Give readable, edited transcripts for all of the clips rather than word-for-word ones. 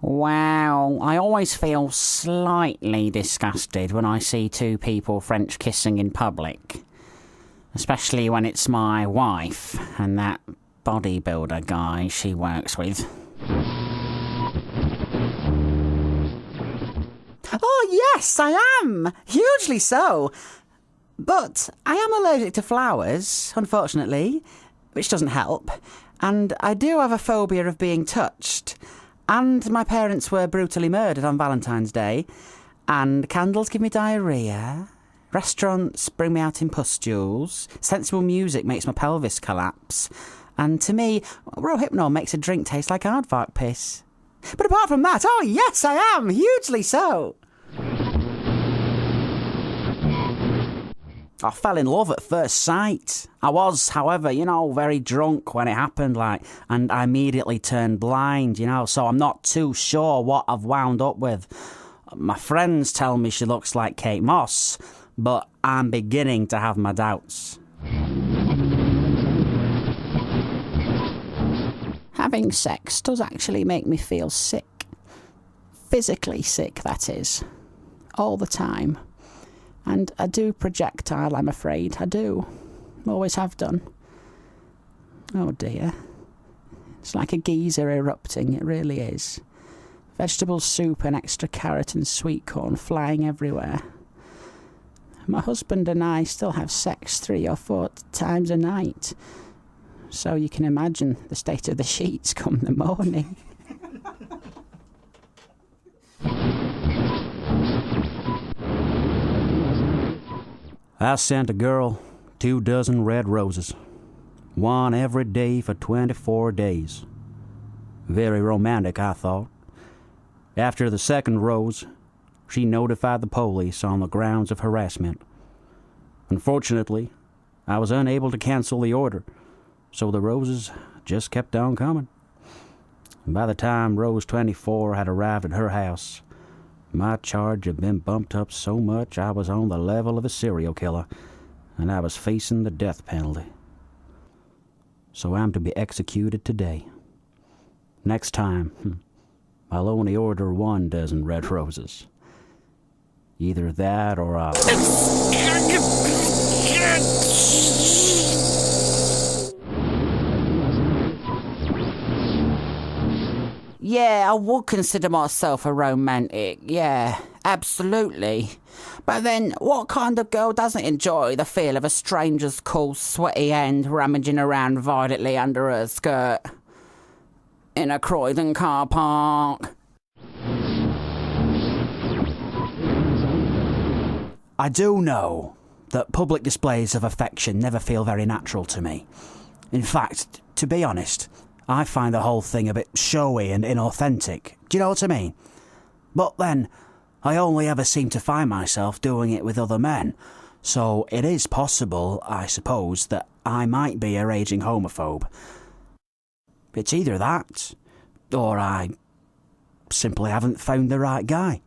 Well, I always feel slightly disgusted when I see two people French kissing in public. Especially when it's my wife and that bodybuilder guy she works with. Oh, yes, I am. Hugely so. But I am allergic to flowers, unfortunately, which doesn't help. And I do have a phobia of being touched. And my parents were brutally murdered on Valentine's Day. And candles give me diarrhoea. Restaurants bring me out in pustules. Sensible music makes my pelvis collapse. And to me, Rohypnol makes a drink taste like aardvark piss. But apart from that, oh yes, I am, hugely so. I fell in love at first sight. I was, however, very drunk when it happened, and I immediately turned blind, so I'm not too sure what I've wound up with. My friends tell me she looks like Kate Moss, but I'm beginning to have my doubts. Having sex does actually make me feel sick. Physically sick, that is. All the time. And I do projectile, I'm afraid. I do. Always have done. Oh dear. It's like a geyser erupting, it really is. Vegetable soup and extra carrot and sweet corn flying everywhere. My husband and I still have sex 3 or 4 times a night. So you can imagine the state of the sheets come the morning. I sent a girl 24 red roses. 1 every day for 24 days. Very romantic, I thought. After the second rose, she notified the police on the grounds of harassment. Unfortunately, I was unable to cancel the order, so the roses just kept on coming. By the time Rose 24 had arrived at her house, my charge had been bumped up so much I was on the level of a serial killer, and I was facing the death penalty. So I'm to be executed today. Next time, I'll only order 1 dozen red roses. Either that or I'll... Yeah, I would consider myself a romantic, yeah, absolutely. But then, what kind of girl doesn't enjoy the feel of a stranger's cool, sweaty hand rummaging around violently under her skirt? In a Croydon car park. I do know that public displays of affection never feel very natural to me. In fact, to be honest, I find the whole thing a bit showy and inauthentic. Do you know what I mean? But then, I only ever seem to find myself doing it with other men. So it is possible, I suppose, that I might be a raging homophobe. It's either that, or I simply haven't found the right guy.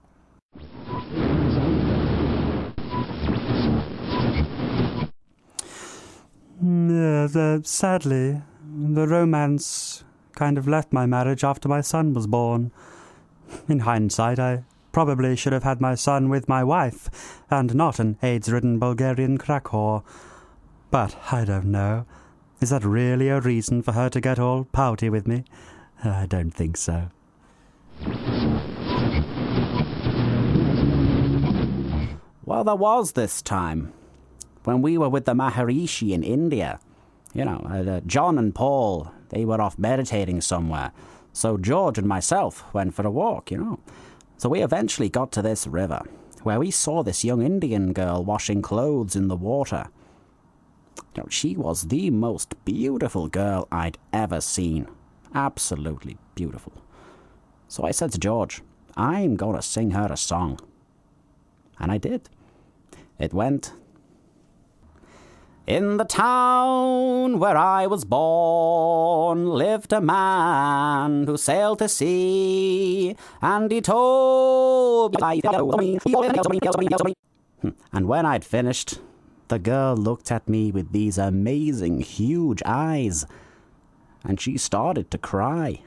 Sadly, the romance kind of left my marriage after my son was born. In hindsight, I probably should have had my son with my wife, and not an AIDS-ridden Bulgarian crack whore. But I don't know. Is that really a reason for her to get all pouty with me? I don't think so. Well, there was this time, when we were with the Maharishi in India. John and Paul, they were off meditating somewhere. So George and myself went for a walk, So we eventually got to this river, where we saw this young Indian girl washing clothes in the water. She was the most beautiful girl I'd ever seen. Absolutely beautiful. So I said to George, I'm gonna sing her a song. And I did. It went... In the town where I was born lived a man who sailed to sea, and he told me... And when I'd finished, the girl looked at me with these amazing huge eyes, and she started to cry,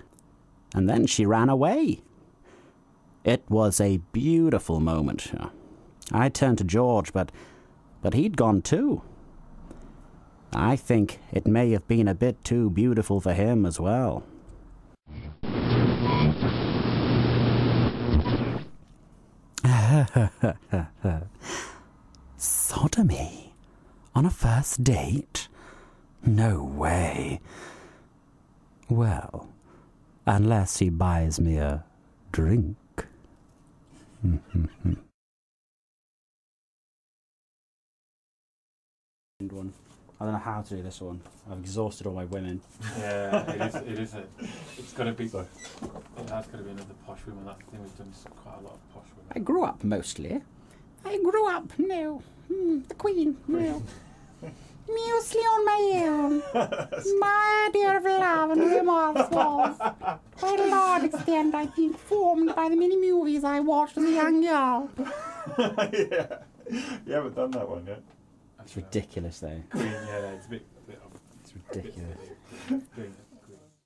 and then she ran away. It was a beautiful moment. I turned to George, but he'd gone too. I think it may have been a bit too beautiful for him as well. Sodomy? On a first date? No way. Well, unless he buys me a drink. One. I don't know how to do this one. I've exhausted all my women. Yeah, it's got to be. That's got to be another posh woman. That thing we've done is quite a lot of posh women. I grew up mostly. The Queen, no. Mostly on my own. My idea of love and romance was, quite a large extent, I think, formed by the many movies I watched as a young girl. Yeah. You haven't done that one yet. It's ridiculous, though. Queen, yeah, it's a bit It's ridiculous.